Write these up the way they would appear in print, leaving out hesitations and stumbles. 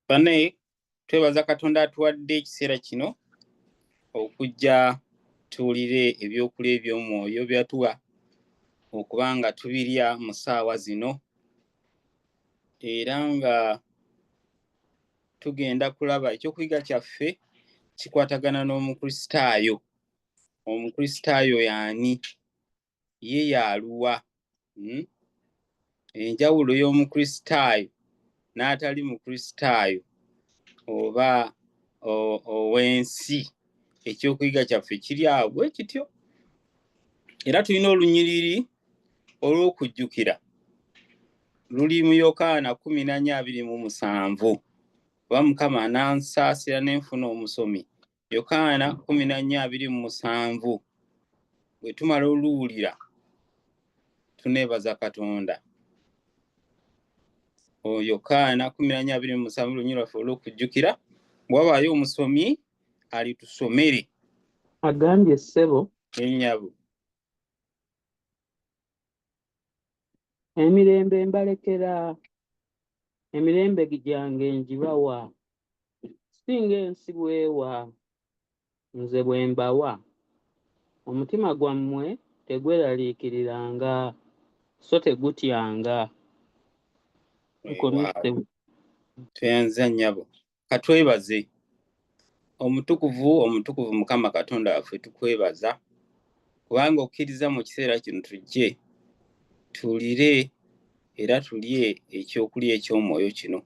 Bane twebaza Katonda atuwadde ekiseera kino okujja tuwulire ebyokulya eby'omwoyo byatuwa okubanga tubirya mu ssaawa zino, era nga tugenda kulaba ekyokuyiga kyaffe kikwatagana n'Omukristaayo. Omukristaayo y'ani? Ye y'aluwa? Enjawulo y'Omukristaayo n'atali Mukristaayo oba ow'ensi. Ekyokuyiga kyaffe kiri awo bwe kityo. Era tulina olunyiriri olw'okujjukira. Luli mu Yokaana 14:27. Oba Mukama anansaasira n'enfuna omusomi. Yokaana 14:27. Bwe tumala oluwulira tuneebaza Katonda. Yokaana 14:27 lunyiriri lwaffe olw'okujjukira. Bw'abaayo omusomi alitusomere. Agambye ssebo, Ennyabo. Emirembe mbalekera, emirembe gyange ngibawa, si ng'ensi bw'ewa, nze bwe mbawa. Omutima gwammwe tegweraliikiriranga, so tegutyanga. Tweyanza nnyabo. Katwebaze. Omutukuvu Mukama Katonda waffe tukwebaza kubanga okkiriza mu kiseera kino tujje tuwulire era tulye ekyokulya eky'omwoyo kino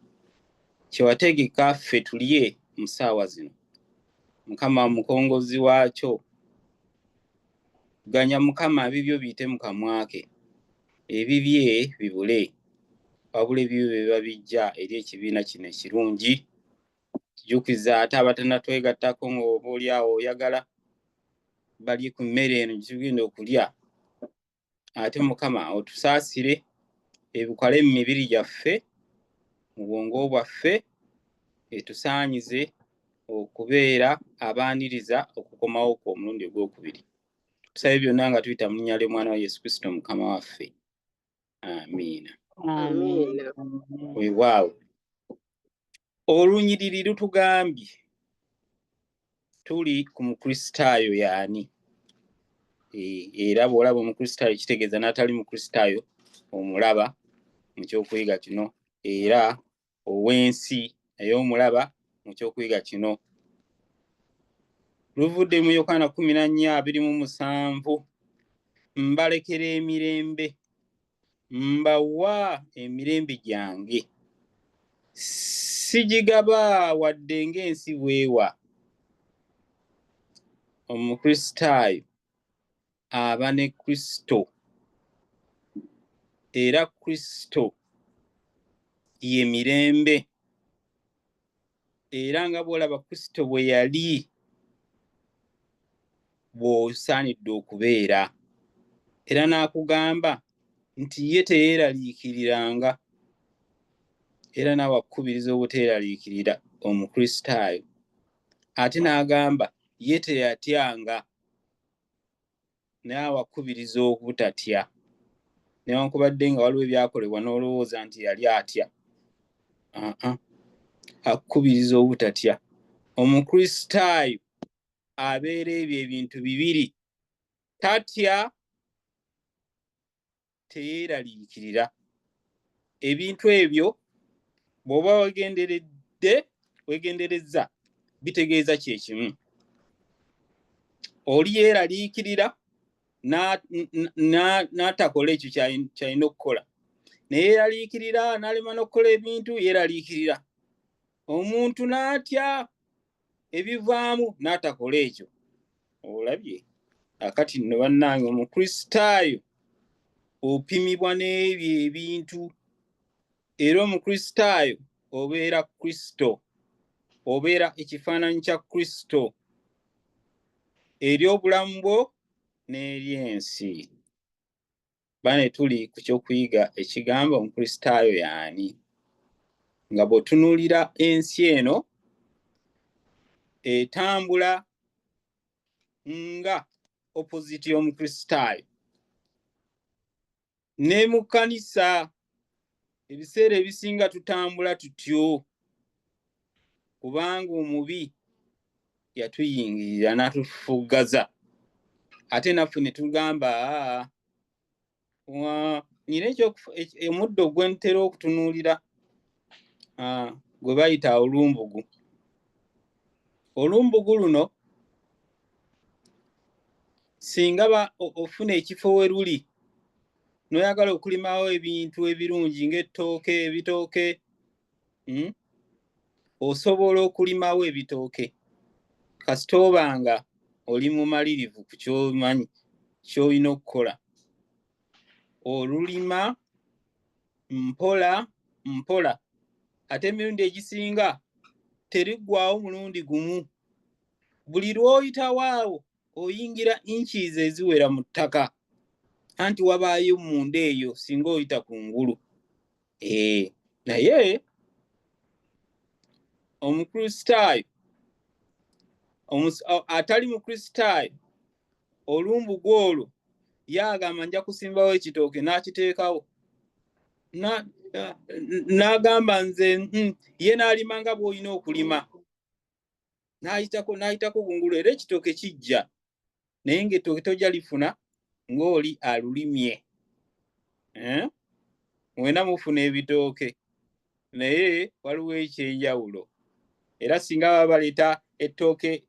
kyewategeka ffe tulye mu ssaawa zino. Mukama mukongozi waakyo, ganya Mukama ebibyo biyite mu kamwa ke, ebibye bibule, wabula ebibyo bye biba bijja eri ekibiina kino ekirungi. Jjukiza ate abatanatwegattako ng'oba oli awo oyagala balye ku mmere eno gye tugenda okulya. Ate Mukama otusaasire ebikole mu mibiri gyaffe, mu bwongo bwaffe, etusaanyize okubeera abaaniriza okukomawo kw'omulundi ogwokubiri. Tusaba byonna nga tuyita mu linnya ly'Omwana wa Yesu Kristo Mukama waffe. Amiina. Amiina. Weewaawo. Olunyiriri lutugambye tuli ku Mukristaayo y'ani. Era bw'olaba Omukristaayo kitegeeza n'atali Mukristaayo omulaba mu kyokuyiga kino, era ow'ensi naye omulaba mu kyokuyiga kino. Luvudde mu Yokaana 14:27. Mbalekera emirembe, mbawa emirembe gyange, sigigaba wadde ng'ensi bw'ewa. Omukristaayo aba ne Kristo, era Kristo ye mirembe. Era nga bw'olaba Kristo bwe yali bw'osaanidde okubeera. Era n'akugamba nti ye teyeeraliikiriranga. Era naawe akkubiriza obuteeraliikirira Omukristaayo. Ate n'agamba ye teyatyanga. Naawe akkubiriza obutatya. Newankubadde nga waliwo ebyakolebwa n'olowooza nti yali atya. Akkubiriza obutatya. Omukristaayo abeera ebyo ebintu bibiri. Tatya, teyeeraliikirira. Ebintu ebyo bw'oba wegenderezza bitegeeza kye kimu. Oli yeeraliikirira n'atakola ekyo ky'alina okukola. Neyeeraliikirira n'alema n'okukola ebintu, yeeraliikirira. Omuntu n'atya ebivaamu n'atakola ekyo. Olabye? Akati nno bannange, Omukristaayo opimibwa n'ebyo ebintu. Era Omukristaayo obeera Kristo, obeera ekifaananyi kya Kristo eri obulamu bwo n'eri ensi. Bane tuli ku kyokuyiga ekigamba Omukristaayo y'ani. Nga bw'otunuulira ensi eno etambula nga opposite y'Omukristaayo. Ne mu kkanisa ebiseera ebisinga tutambula tutyo. kubanga omubi yatuyingirira n'atufuggaza ate naffe ne tugamba nyina omuddo gwe ntera okutunuulira gwe bayita olumbugu. Olumbugu luno singa ofuna ekifo we luli n'oyagala okulimawo ebintu ebirungi ng'ettooke, ebitooke, osobola okulimawo ebitooke kasita obanga oli mumalirivu ku ky'omanyi ky'olina okukola. Olulima mpola mpola, ate emirundi egisinga teriggwaawo mulundi gumu. Buli lw'oyitawo awo oyingira inches eziwera mu ttaka, anti wabaayo munda eyo singa oyita ku ngulu. Naye omukristaayo atali mukristaayo olumbugu olwo yagamba nja kusimbawo ekitooke n'akiteekawo n'agamba nze ye n'alima nga bw'olina okulima, n'ayitako kungulu era ekitooke kijja, naye ng'ettooke tojja lifuna ng'oli alulimye. Mwena mufuna ebitooke naye waliwo ekyenjawulo. Era singa baba baleeta ettooke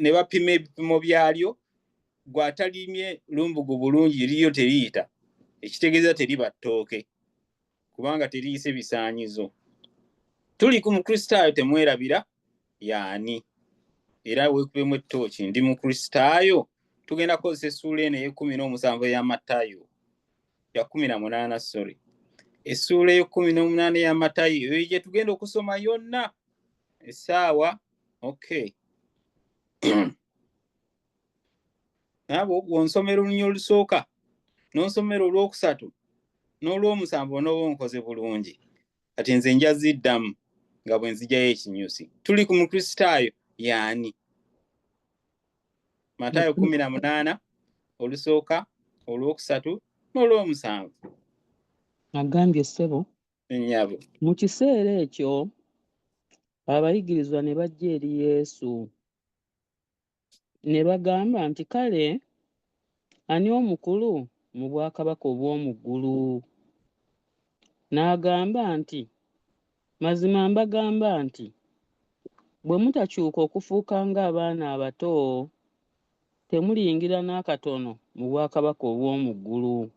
ne bapima ebipimo byalyo, gw'atalimye lumbugu bulungi liryo teriyita, ekitegeeza teriba ttooke kubanga teriyise bisaanyizo. Tuli ku mukristaayo temwerabira yaani, era weekubemu ettooki ndi mukristaayo. Tugenda kukozesa essuula eno ey'e17 eya Matayo, ya 18 sorry, essuula ey'e18 eya Matayo eyo gye tugenda okusoma yonna essaawa. Nabo bw'onsomera olunya olusooka n'onsomera olwokusatu n'olwomusanvu onooba onkoze bulungi. Kati nze nja ziddamu nga bwe nzigyayo ekinyusi. Tuli ku mukristaayo yaani? Matayo 18 olusooka, olwokusatu n'olwomusanvu. Agambye ssebo, Nnyabo. mu kiseera ekyo abayigirizwa ne bajja eri Yesu ne bagamba nti, kale ani omukulu mu bwakabaka obw'omu ggulu? N'agamba nti, mazima mbagamba nti bwe mutakyuka okufuuka ng'abaana abato temuliyingira n'akatono mu bwakabaka obw'omu ggulu.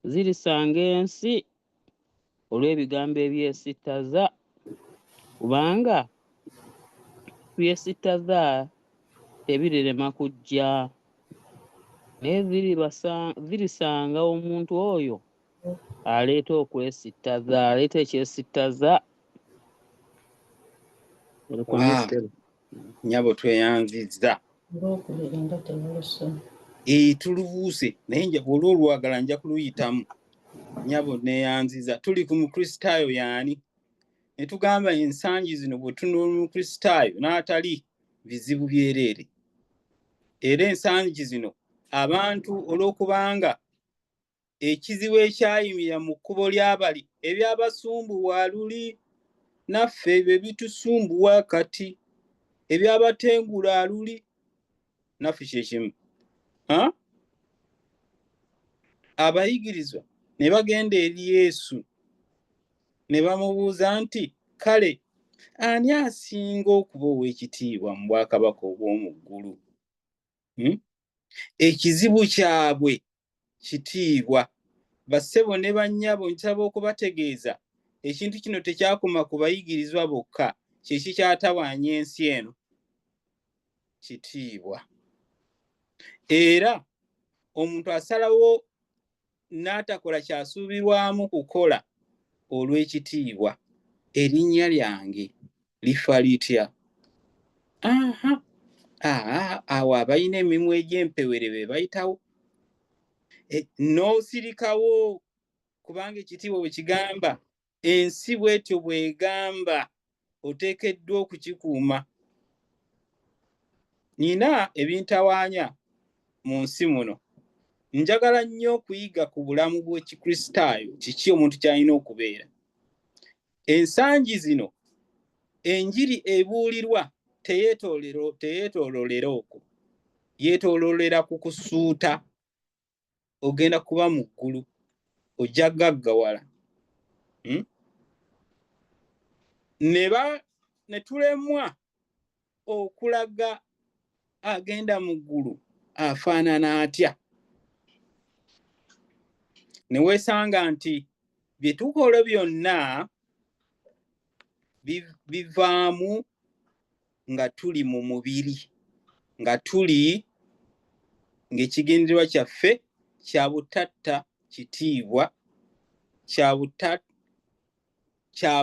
Zirisanga ensi olw'ebigambo ebyesittaza, kubanga byesittaza tebirirema kujja, naye zirisanga omuntu oyo aleeta okwesittaza, aleeta ekyesittaza. Nnyabo tweyanzizza. Tulubuuse naye nja olw'olwagala nja kuluyitamu. Nnyabo neeyanziza. Tuli ku mukristaayo yaani? Ne tugamba ensangi zino bwe tunoola omukristaayo n'atali bizibu byereere. Era ensangi zino abantu olw'okubanga ekizibu ekyayimira mu kkubo ly'abali ebyabasumbuwa luli, naffe ebyo bitusumbuwa kati, ebyabatengula luli, naffe kyekimu. Abayigirizwa ne bagenda eri Yesu ne bamubuuza nti, kale ani asinga okuba ow'ekitiibwa mu bwakabaka obw'omu ggulu? Ekizibu kyabwe kitiibwa. Bassebo ne bannyabo nsaba okubategeeza ekintu kino tekyakoma ku bayigirizwa bokka, kyeki kyatawaanya ensi eno, kitiibwa. Era omuntu asalawo n'atakola kyasuubirwamu kukola olw'ekitiibwa, erinnya lyange lifa litya? Awo abalina emimwa egy'empewere be bayitawo. N'osirikawo kubanga ekitiibwa bwe kigamba, ensi bw'etyo bw'egamba, oteekeddwa okukikuuma. Nina ebintawaanya mu nsi muno. Njagala nnyo okuyiga ku bulamu bw'ekikristaayo, kiki omuntu ky'alina okubeera. Ensangi zino enjiri ebuulirwa teyeetoololera okwo, yeetoololera ku kusuuta. Ogenda kuba mu ggulu, ojja gaggawala. Ne tulemwa okulaga agenda mu ggulu afaanana atya. Ne weesanga nti bye tukola byonna bivaamu nga tuli mu mubiri, nga tuli ng'ekigendererwa kyaffe kya butatta kitiibwa, kya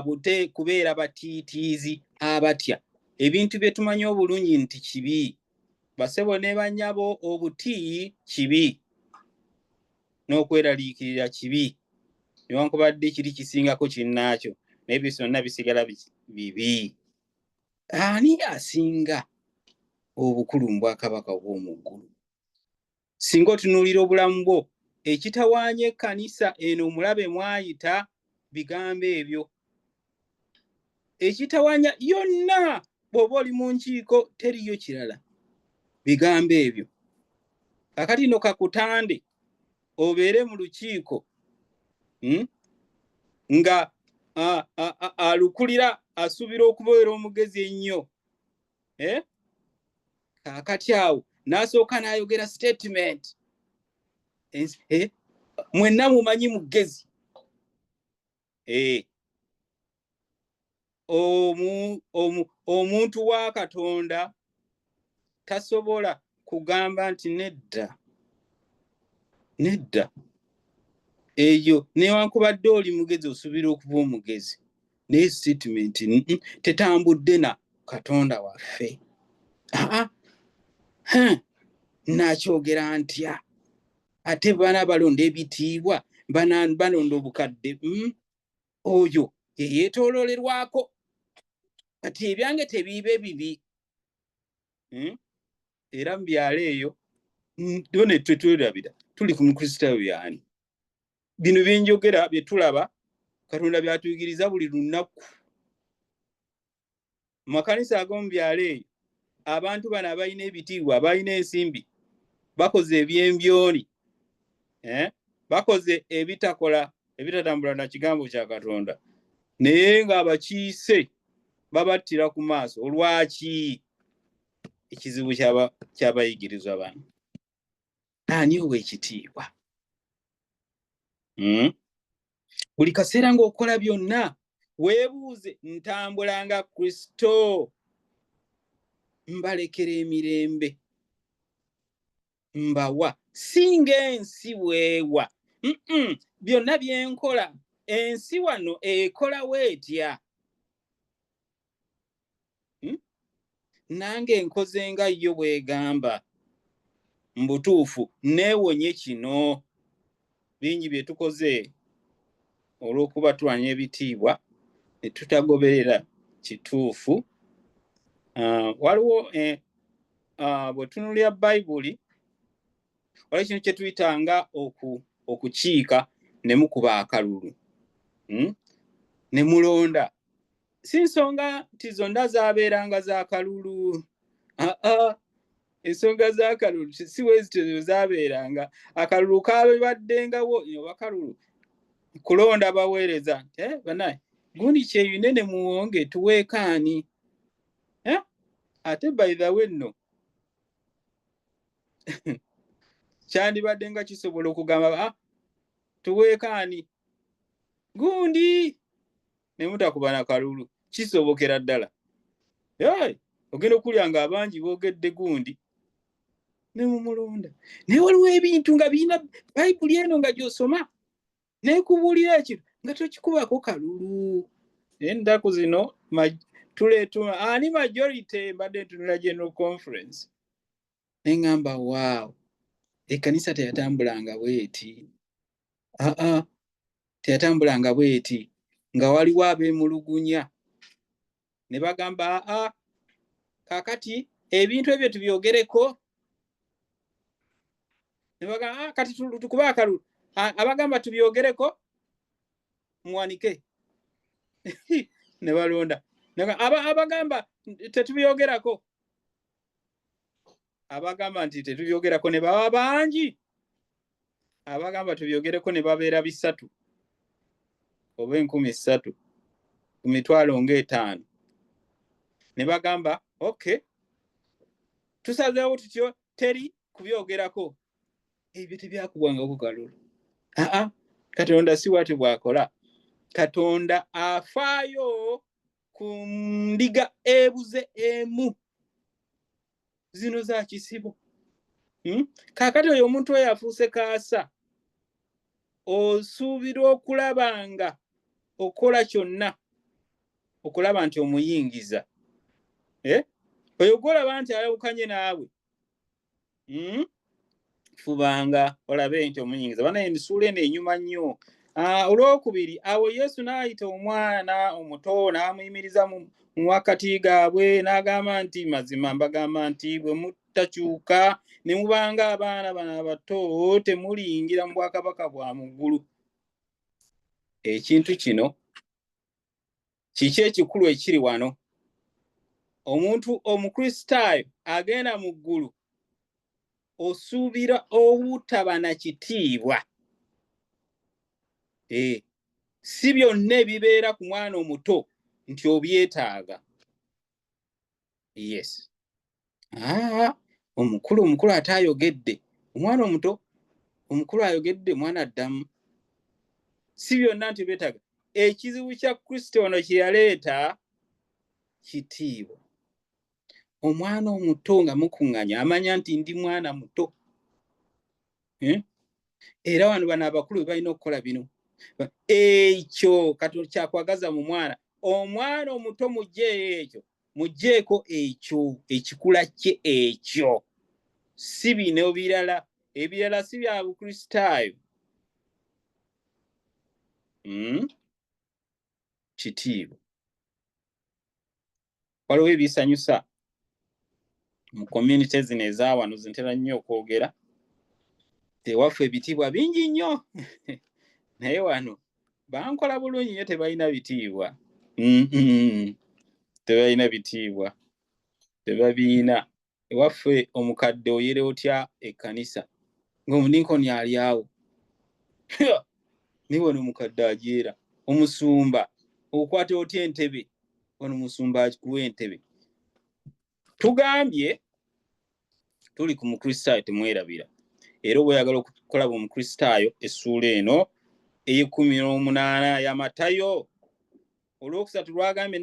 bute kubeera batiitiizi abatya ebintu bye tumanyi obulungi nti kibi. Basebo ne bannyabo, obuti kibi, n'okweraliikirira kibi, newankubadde kiri kisingako kinnaakyo, naye byo byonna bisigala bibi. Ani asinga obukulu mu bwakabaka obw'omu ggulu? Singa otunuulira obulamu bwo, ekitawaanya ekkanisa eno omulabe mwayita bigambo ebyo. Ekitawaanya yonna bw'oba oli mu nkiiko teriyo kirala, bigambo ebyo. Kakati no kakutande obeere mu lukiiko nga alukulira asuubira okubeera omugezi ennyo. Kaakati awo n'asooka n'ayogera statement. Mwenna mumanyi mugezi. Omuntu wa Katonda tasobola kugamba nti nedda. Eyo newankubadde oli mugezi osuubira okuba omugezi, naye statement tetambudde na Katonda waffe. Nakyogera ntya? Ate bana balonda ebitiibwa, balonda obukadde. Oyo yeyeetoololerwako. Kati ebyange tebiibe bibi. Era mu byalo eyo done twetwerabira tuli ku mukristaayo yani. Bino byenjogera bye tulaba Katonda byatuyigiriza buli lunaku. Mu makanisa ag'omu byalo eyo abantu bano abalina ebitiibwa, abalina ensimbi, bakoze ebyembyoni, bakoze ebitatambula na kigambo kya Katonda, naye ng'abakiise babattira ku maaso. Olwaki? Ekizibu ky'abayigirizwa bano. Ani owa ekitiibwa? Buli kaseera ng'okola byonna weebuuze, ntambula nga Kristo, mbalekera emirembe mbawa, singa ensi weewa. Byonna byenkola ensi wano ekola weetya. Nange nkoze nga yo bwegamba, mbutuufu neewonye kino. Bingi bye tukoze olw'okuba twanya ebitiibwa ne tutagoberera kituufu. Waliwo bwe tunulira Bayibuli, waliwo kino kye tuyitanga okukiika ne mukuba akalulu, ne mulonda. Si nsonga nti zonna zaabeeranga za kalulu. Ensonga z'akalulu si wezitezo zaabeeranga. Akalulu kaabaddengawo oba kalulu kulonda baweereza. Banaye gundi kyeyunene muwonge tuweekaani. Ate by the way nno kyandibadde nga kisobola okugamba tuweekaani gundi ne mutakuba na kalulu. Kisobokera ddala. Ogenda okulya nga abangi boogedde gundi ne mumulonda. Naye waliwo ebintu nga birina Bayibuli eno nga gy'osoma neekubuulira ekiro nga tokikubako kalulu. Ennaku zino tuleetuma ani majority. Mbadde ntunula General Conference ne ŋŋamba waawo, ekkanisa teyatambulanga bweti. Teyatambulanga bweti, nga waliwo abeemulugunya ne bagamba kaakati ebintu ebyo tubyogereko. Ne bagamba kati tukube akalulu. Abagamba tubyogereko muwanike. Ne balonda. abagamba tetubyogerako abagamba nti tetubyogerako ne baba bangi abagamba tubyogereko ne babeera 3 oba 13 ku mitwalo nga 5 ne bagamba okay tusazeewo tutyo teri kubyogerako ebyo tebyakubwangako kalulu Katonda si bw'atyo bw'akola. Katonda afaayo ku ndiga ebuze emu zino za kisibo. Kaakati oyo omuntu oyo afuuse kaasa osuubira okulabanga okola kyonna okulaba nti omuyingiza oyo gwolaba nti ayawukanye naawe fubanga olabe nti omuyingiza. Bana ensuula eno enyuma nnyo. Olwokubiri awo Yesu n'ayita omwana omuto n'amuyimiriza mu wakati gaabwe n'agamba nti mazima mbagamba nti bwe mutakyuka ne mubanga abaana bano abato temuliyingira mu bwakabaka bwa mu ggulu. Ekintu kino kiki ekikulu ekiri wano? Omuntu omukristaayo agenda mu ggulu osuubira obutaba na kitiibwa. Si byonna ebibeera ku mwana omuto nti obyetaaga. Yes. Omukulu ate ayogedde. Omwana omuto omukulu ayogedde mwana addamu. Si byonna nti byetaaga. Ekizibu kya Kristo ono kye yaleeta kitiibwa. Omwana omuto nga mukuŋŋanya amanya nti ndi mwana muto. Era wano bano abakulu balina okukola bino. Ekyo Katonda kyakwagaza mu mwana. Omwana omuto mugjeeko ekyo ekikula kye ekyo. Si bino birala. Ebirala si bya bukristaayo. Kitiibwa. Waliwo ebisanyusa mu community zino ezawano zintera nnyo okwogera. Tewaffe ebitiibwa bingi nnyo. Naye wano bankola bulungi nnyo tebalina bitiibwa. Tebalina bitiibwa. Tebabiina. Ewaffe omukadde oyere otya ekkanisa ng'omudinkoni ali awo. Ni wano omukadde ajeera. Omusumba okwata otya entebe. Wano omusumba akikuwa entebe. Tugambye tuli ku mukristaayo temwerabira. Era bw'oyagala okukolaba omukristaayo essuula eno ey'18 ya Matayo olwokusatu lwagambye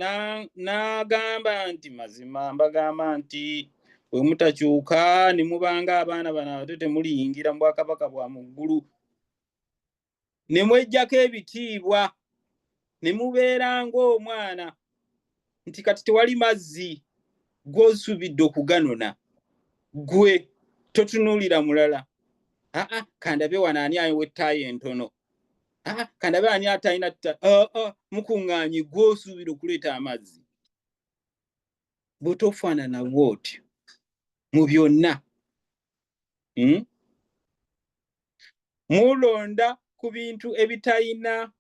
n'agamba nti mazima mbagamba nti bwe mutakyuka ne mubanga abaana bano abato temuliyingira mu bwakabaka bwa mu ggulu. Ne mweggyako ebitiibwa ne mubeera ng'omwana nti kati tewali mazzi gw'osuubidde okuganona. Gwe totunuulira mulala. Kandabe wano ani ayiwa ettaayi entono. Kandabe ani atalina mukuŋŋaanyi gw'osuubira okuleeta amazzi. Bwe tofaanana bw'otyo mu byonna. Mulonda ku bintu ebitalina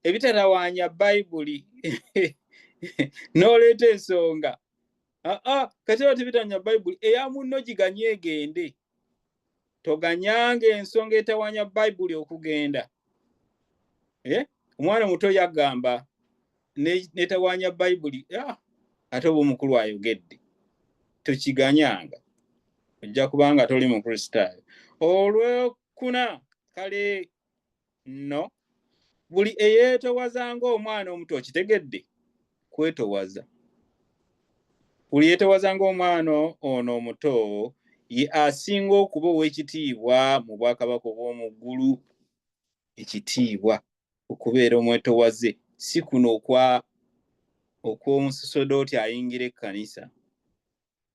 ebitatawaanya Bayibuli. N'oleeta ensonga. Kati oba tebitanya Bayibuli eya munno giganye egende. Toganyanga ensonga etawaanya Bayibuli okugenda. Omwana muto yagamba netawaanya Bayibuli ate oba omukulu ayogedde. Tokiganyanga. Ojja kubanga toli mukristaayo. Olwokuna kale no buli eyeetowaza ng'omwana omuto kitegedde kwetowaza. Buli yeetowaza ng'omwana ono omuto ye asinga okuba ow'ekitiibwa mu bwakabaka obw'omu ggulu. Ekitiibwa okubeera omwetowaze si kuno okw'omusaseredooti ayingira ekkanisa.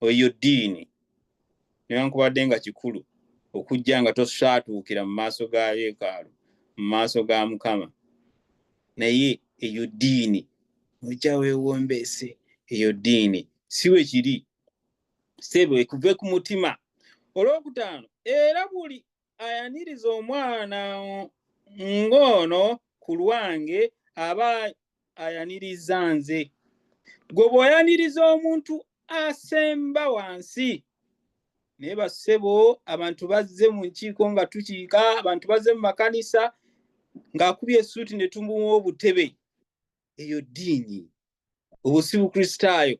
Oyo ddiini newankubadde nga kikulu okujja nga tosaatuukira mu maaso ga yeekaalu mu maaso ga Mukama. Naye eyo ddiini ojja weewombeese. Eyo ddiini si we kiri. Sebe kuve ku mutima. Olwokutaano era buli ayaniriza omwana ng'ono ku lwange aba ayaniriza nze. gwe bw'oyaniriza omuntu asemba wansi. Naye bassebo, abantu bazze mu nkiiko nga tukiika, abantu bazze mu makanisa ng'akubye essuuti ne tumuwa obutebe. Eyo ddiini, obu si bukristaayo.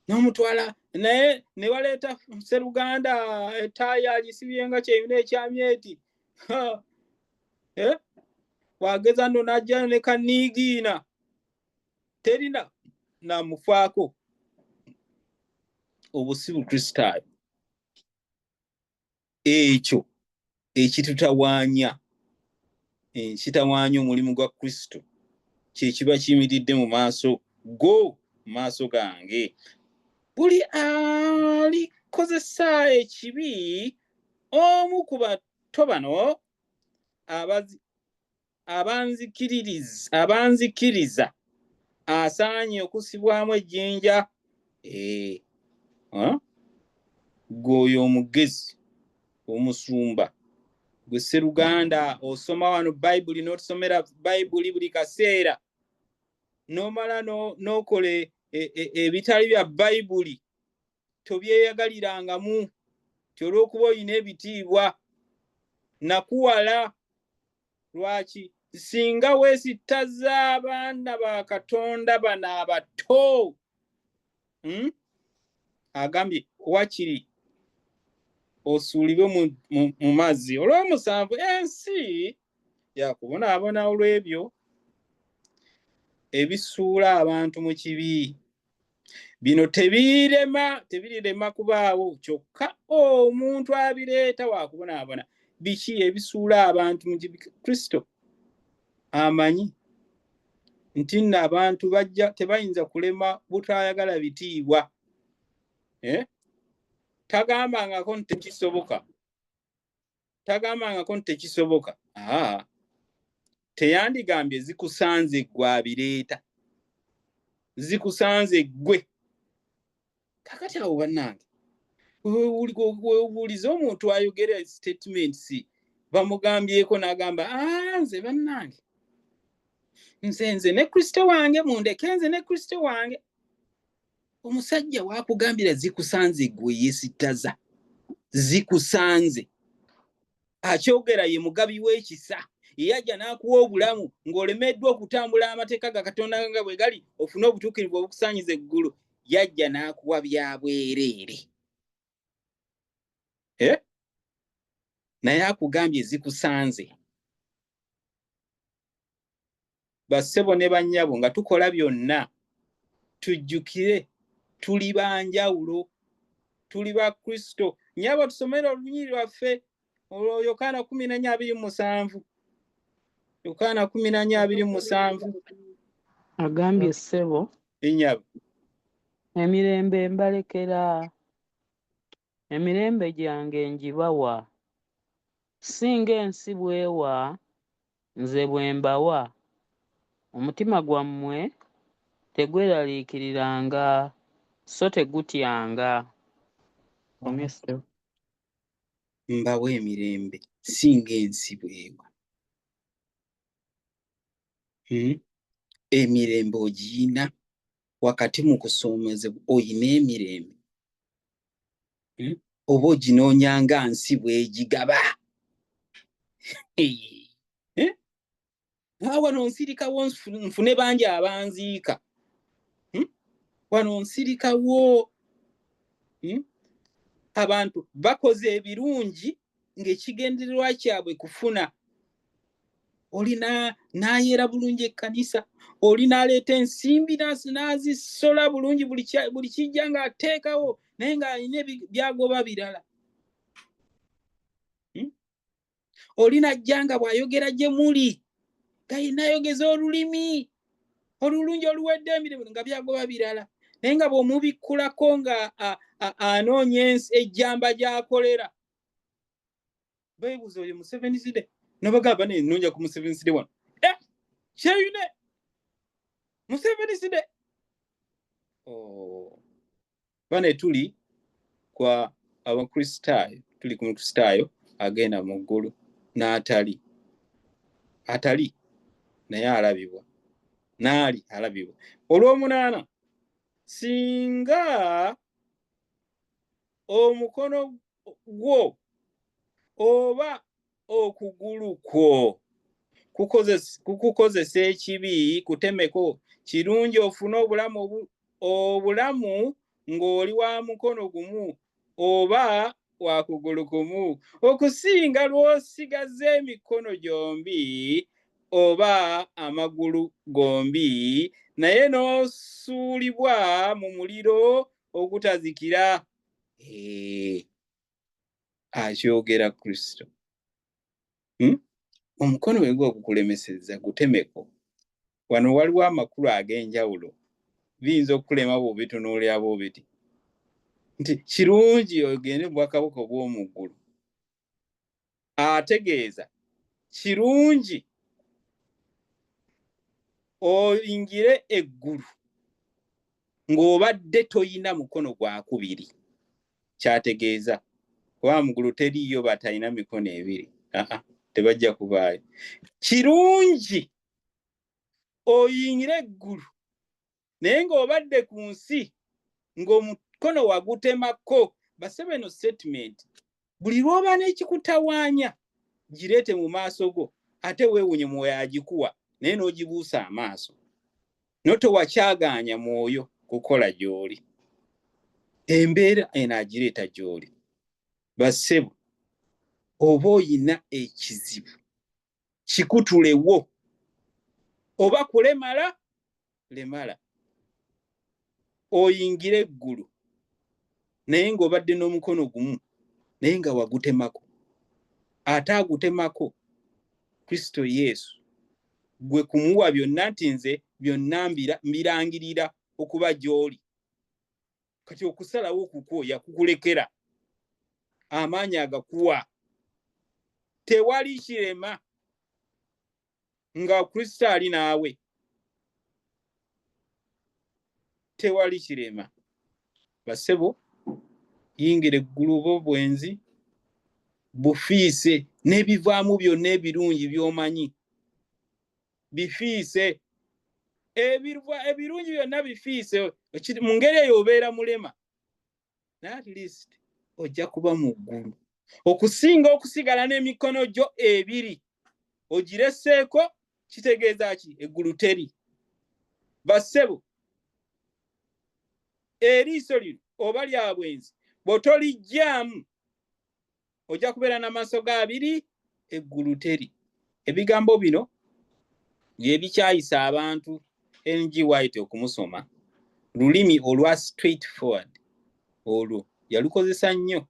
N'omutwala naye ne baleeta Sseruganda ettaaya agisibye nga kyeyuna ekyamyeti. Wageza nno n'ajja ne kanniigiina. Terina namufaako. Obu si bukristaayo. Ekyo ekitutawaanya, ekitawaanya omulimu gwa Kristo, kye kiba kiyimiridde mu maaso go, mu maaso gange. Buli alikozesa ekibi, omu ku bato bano abanzikiriza asaanye okusibwamu ejjinja. Gwoyo omugezi, omusumba, gwe Sseruganda osoma wano Bayibuli n'otusomera Bayibuli buli kaseera, n'omala n'okole ebitali bya Bayibuli, tobyeyagaliraangamu olw'okuba olina ebitiibwa. Nakuwala. Lwaki? Singa weesittaza abaana ba Katonda bano abato, agambye wakiri osuulibwe mu mazzi. Olw'omusanvu ensi yakubonaabona olw'ebyo ebisuula abantu mu kibi. Bino tebirirema kubaawo, kyokka omuntu abireeta wakubonaabona. Biki ebisuula abantu mu kibi? Kristo amanyi nti nno abantu tebayinza kulema butayagala bitiibwa. Tagambangako nti tekisoboka. Tagambangako nti tekisoboka. Teyandigambye zikusanze gwe abireeta. Zikusanze gwe. Kakati awo bannange, weewuliza omuntu ayogera statements bamugambyeko n'agamba nze bannange, nze ne Kristo wange mundeke, nze ne Kristo wange. Omusajja wakugambira zikusanze gwe yeesittaza. Zikusanze. Akyogera ye mugabi w'ekisa. Yajja n'akuwa obulamu ng'olemeddwa okutambula amateeka ga Katonda nga bwe gali ofune obutuukirivu obukusaanyiza eggulu. Yajja n'akuwa bya bwereere. Naye akugambye zikusanze. Bassebo ne bannyabo nga tukola byonna tujjukire tuli banjawulo, tuli ba Kristo. Nnyabo tusomere olunyiri lwaffe Yokaana 14:27. Yokaana 14:27. Agambye ssebo, ennyabo, emirembe mbalekera, emirembe gyange ngibawa, singa ensi bwewa nze bwe mbawa. Omutima gwammwe tegweraliikiriranga so tegutyanga. Mbawa emirembe singa ensi bwewa. Emirembe ogiyina wakati mu kusoomezebwa, oyina emirembe. Oba oginoonyanga nsi bwegigaba. Wano nsirikawo nfune bangi abanziika. Wano nsirikawo. Abantu bakoze ebirungi ng'ekigendererwa kyabwe kufuna. Oli n'ayeera bulungi ekkanisa, oli n'aleeta ensimbi n'azisola bulungi buli kijja ng'ateekawo, naye ng'alina byagoba birala. Oli n'ajja nga bw'ayogera gye muli, nga yenayogeza olulimi olulungi oluwedde emirimu nga byagoba birala, naye nga bw'omubikkulako nga anoonya ejjamba gy'akolera. Beebuuza oyo Museveni zide. Nabagamba nenoonya ku Museveni zide wano. Kyeyune Museveni zide. Bane tuli kwa abakristaayo, tuli ku mukristaayo agenda mu ggulu n'atali naye alabibwa. naali alabibwa. Olw'omunaana, singa omukono gwo oba okugulu kwo kukukozesa ekibi, kutemeko, kirungi ofune obulamu ng'oli wa mukono gumu oba wa kugulu kumu, okusinga lw'osigaza emikono gyombi oba amagulu gombi, naye n'osuulibwa mu muliro ogutazikira. Akyogera Kristo. Omukono we gwo okukulemesezza gutemeko. Wano waliwo amakulu ag'enjawulo, biyinza okukulema bw'obitunuulira bw'obiti, nti kirungi ogende mu bwakabaka obw'omu ggulu. Ategeeza kirungi oyingire eggulu ng'obadde toyina mukono gwakubiri. Kyategeeza kuba mu ggulu teriiyo batalina mikono ebiri. Tebajja kubaayo. Kirungi oyingire eggulu naye ng'obadde ku nsi ng'omukono wagutemako. Basebe eno statement, buli lw'oba n'ekikutawaanya gireete mu maaso go, ate weewunye mwoyo agikuwa naye n'ogibuusa amaaso, notowakyagaanya mwoyo kukola gy'oli. Embeera eno agireeta gy'oli. Basebo, oba oyina ekizibu kikutulewo oba kulemala, lemala oyingire eggulu naye ng'obadde n'omukono gumu naye nga wagutemako. Ate agutemako Kristo Yesu, gwe kumuwa byonna, nti nze byonna mbirangirira okuba gy'oli. Kati okusalawo okukwo yakukulekera, amaanyi agakuwa. Tewali kirema nga Kristo ali naawe. Tewali kirema. Basebo, yingira eggulu oba obwenzi, bufiise n'ebivaamu byonna ebirungi by'omanyi. Bifiise. Ebirungi byonna bifiise. Mu ngeri eyo obeera mulema. At least ojja kuba mu ggulu. Okusinga okusigala n'emikono gyo ebiri ogireseeko, kitegeeza ki? Eggulu teri. Basebo, eriiso lino oba lya bwenzi bw'otolijjaamu ojja kubeera n'amaaso g'abiri, eggulu teri. Ebigambo bino bye bikyayisa abantu N.G. White okumusoma. Lulimi olwa straight forward olwo yalukozesa nnyo.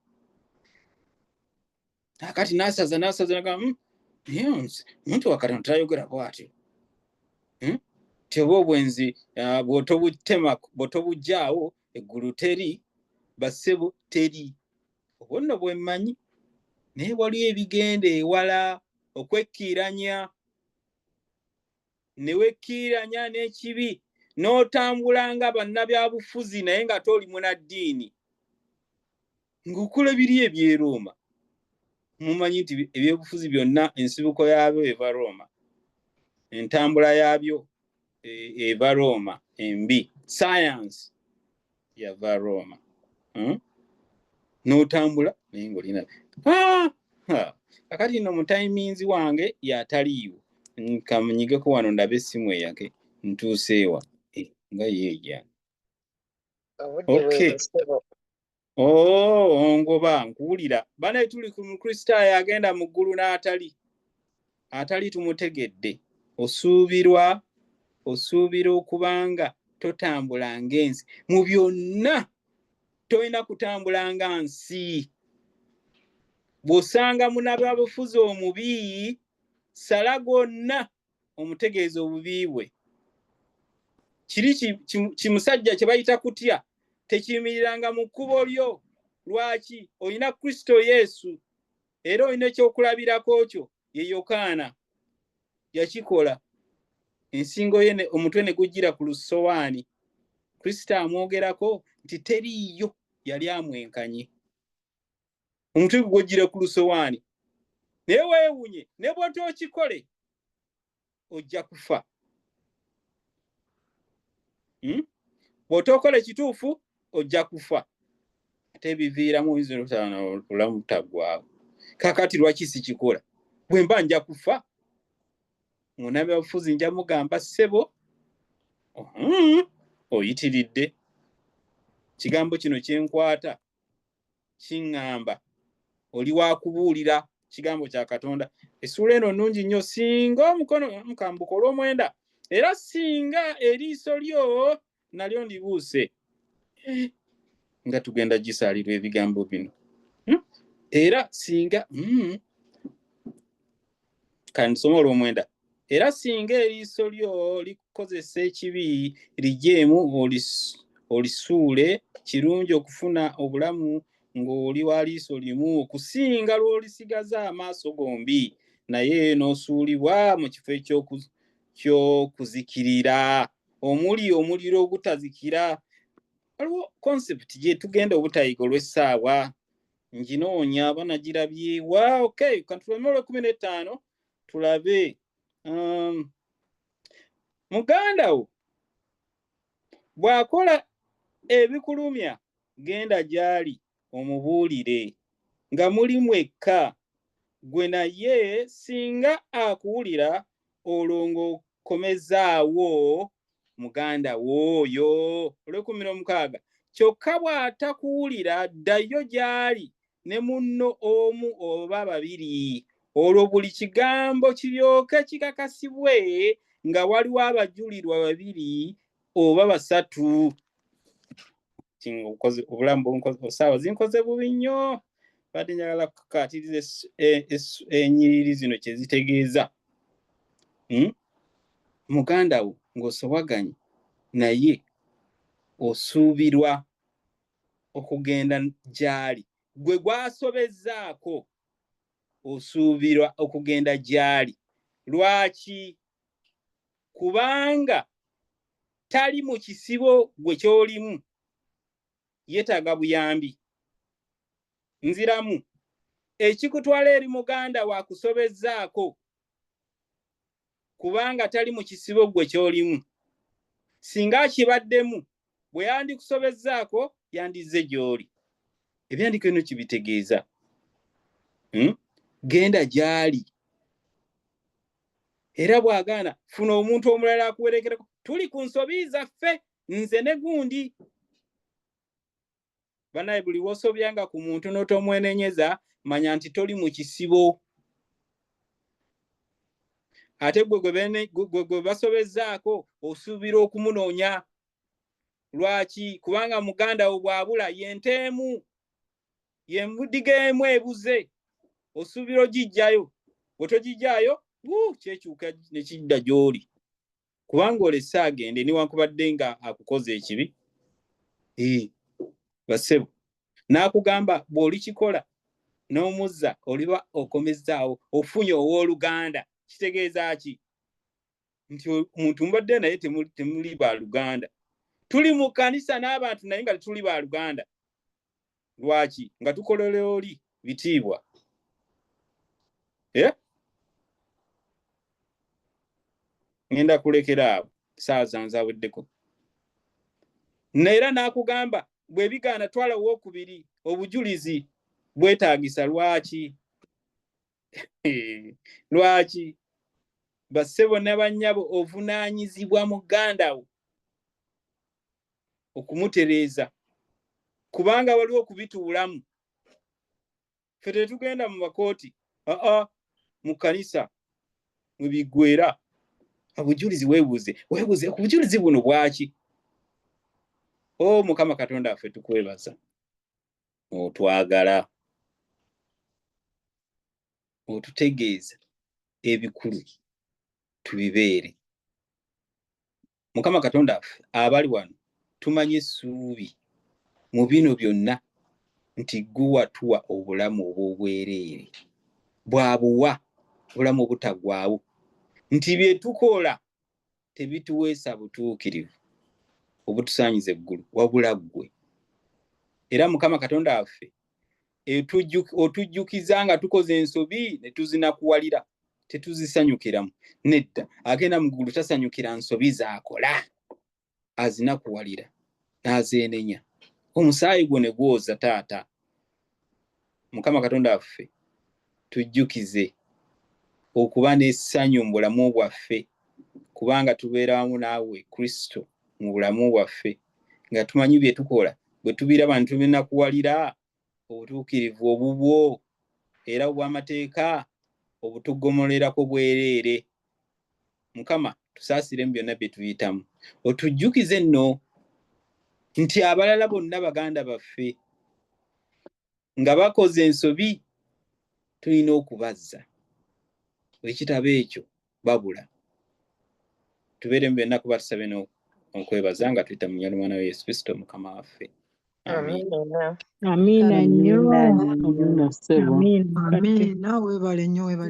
Akati n'asaza nga muntu wakati tayogera bw'atyo. Tyoba obwenzi bw'otobuggyaawo eggulu teri. Basebo, teri. Obwo nno bwe mmanyi. Naye waliyo ebigenda ewala okwekkiiranya. Ne wekkiiranya n'ekibi n'otambula nga bannabyabufuzi naye nga toli munnaddiini. Ng'okola biri eby'e Roma. Mumanyi nti ebyobufuzi byonna ensibuko yaabyo eva Roma. Entambula yaabyo eva Roma embi. Science yava Roma. N'otambula naye ng'olina. Kakati nno mutayiminzi wange yataliiwo. Kamunyigeko wano ndabe essimu eyake ntuuseewa. Nga yeeja. Okay. Ngoba nkuwulira. Bane tuli ku Mukristaayo agenda mu ggulu n'atali tumutegedde. Osuubira okubanga totambula ng'ensi. Mu byonna tolina kutambula nga nsi. Bw'osanga munnabyabufuzi omubi, sala gonna omutegeeza obubi bwe. Kiri kimusajja kye bayita kutya, tekiyimiriranga mu kkubo lyo. Lwaki? Olina Kristo Yesu era olina ekyokulabirako kyo, ye Yokaana. Yakikola. Ensingo ye omutwe ne gujjira ku lusowaani. Kristo amwogerako nti teriiyo yali amwenkanye. Omutwe gujjira ku lusowaani. Naye weewunye ne bw'otookikole ojja kufa. bw'otokola ekituufu ojja kufa ate ebiviiramu oyinza obulamu butaggwaawo. Kaakati lwaki sikikola? Bwe mba nja kufa munnabyabufuzi nja mugamba ssebo oyitiridde. Kigambo kino kyenkwata kiŋŋamba oli wakubuulira kigambo kya Katonda. Essuula eno nnungi nnyo, singa omukono mukambuka olw'omwenda era singa eriiso lyo nalyo ndibuuse, nga tugenda gisaalirwa ebigambo bino. Era singa kansoma olw'omwenda, era singa eriiso lyo likozesa ekibi lijeemu olisuule, kirungi okufuna obulamu ng'oli wa liiso limu okusinga lw'olisigaza amaaso gombi naye n'osuulibwa mu kifo eky'okuzikirira omuli omuliro ogutazikira. Waliwo concept gye tugenda obutayiga olw'essaawa nginoonya banagirabyewa. Okay, kantuleme olw'15 tulabe. Muganda wo bw'akola ebikulumya genda gy'ali omubuulire nga muli mwekka. Gwe naye singa akuwulira olwo ng'okomezaawo muganda w'oyo. Olw'16 kyokka bw'atakuwulira ddayo gy'ali ne munno omu oba babiri, olwo buli kigambo kiryoke kikakasibwe nga waliwo abajulirwa babiri oba basatu. Obulamu saawa zinkoze bubi nnyo. Badde njagala kukaatiriza ennyiriri zino kye zitegeeza. Muganda wo ng'osobaganye naye osuubirwa okugenda gy'ali. Gwe gwasobezzaako osuubirwa okugenda gy'ali. Lwaki? Kubanga tali mu kisibo gwe ky'olimu, yeetaaga buyambi. Nziramu ekikutwala eri muganda waakusobezzaako kubanga tali mu kisibo gwe ky'olimu. Singa akibaddemu bwe yandikusobezzaako yandizze gy'oli. Ebyandiko bino kibitegeeza. Genda gy'ali. Era bw'agaana funa omuntu omulala akuwerekerako. Tuli ku nsobi zaffe nze ne gundi. Banaye buli w'osobyanga ku muntu n'otomwenenyeza manya nti toli mu kisibo. Ate gwe basobezzaako osuubira okumunoonya. Lwaki? Kubanga muganda wo bw'abula yenteemu, yendiga emu ebuze, osuubira ogijjayo. Bwe togijjaayo kyekyuka ne kidda gy'oli. Kubanga olese agende newankubadde nga akukoze ekibi. Bassebo n'akugamba bw'olikikola n'omuzza oliba okomezzaawo, ofunye ow'oluganda. Kitegeeza ki? Nti omuntu mbadde naye temuli ba luganda. Tuli mu kkanisa n'abantu naye nga tuli ba luganda. Lwaki? Nga tukolera oli bitiibwa. Ngenda kulekera awo, saa zanzaweddeko. Era n'akugamba bwe bigaana twala owookubiri, obujulizi bwetaagisa. Lwaki? Lwaki? Bassebo ne bannyabo ovunaanyizibwa muganda wo okumutereeza kubanga waliwo okubituulamu. Ffe tetugenda mu makooti, mu kkanisa mwe biggweera. Obujulizi weebuuze ku bujulizi buno bwaki? Mukama Katonda waffe tukwebaza. Otwagala, otutegeeza ebikulu tubibeere. Mukama Katonda waffe abali wano tumanye essuubi mu bino byonna nti gwe watuwa obulamu obw'obwereere, bw'abuwa obulamu obutaggwaawo, nti bye tukola tebituweesa butuukirivu obutusaanyiza eggulu wabula ggwe. Era Mukama Katonda waffe otujjukiza nga tukoze ensobi ne tuzinakuwalira, tetuzisanyukiramu. Nedda, agenda mu ggulu tasanyukira nsobi z'akola. azinakuwalira n'azeenenya. Omusaayi gwo ne gwoza taata. Mukama Katonda waffe tujjukize okuba n'essanyu mu bulamu bwaffe, kubanga tubeera wamu naawe Kristo mu bulamu bwaffe, nga tumanyi bye tukola bwe tubiraba ne tubinakuwalira obutuukirivu obubwo era obw'amateeka obutugomolerako bwereere. Mukama tusaasire mu byonna bye tuyitamu. Otujjukize nno nti abalala bonna baganda baffe nga bakoze ensobi tulina okubazza. Ekitabo ekyo babula. Tubeere mu byonna kuba tusabe n'okwebaza nga tuyita mu nnyana mwana wa Yesu Kristo Mukama waffe. Amen. Amiina nnyo. Amiina ssebo. Amiina. Weebale nnyo weebale.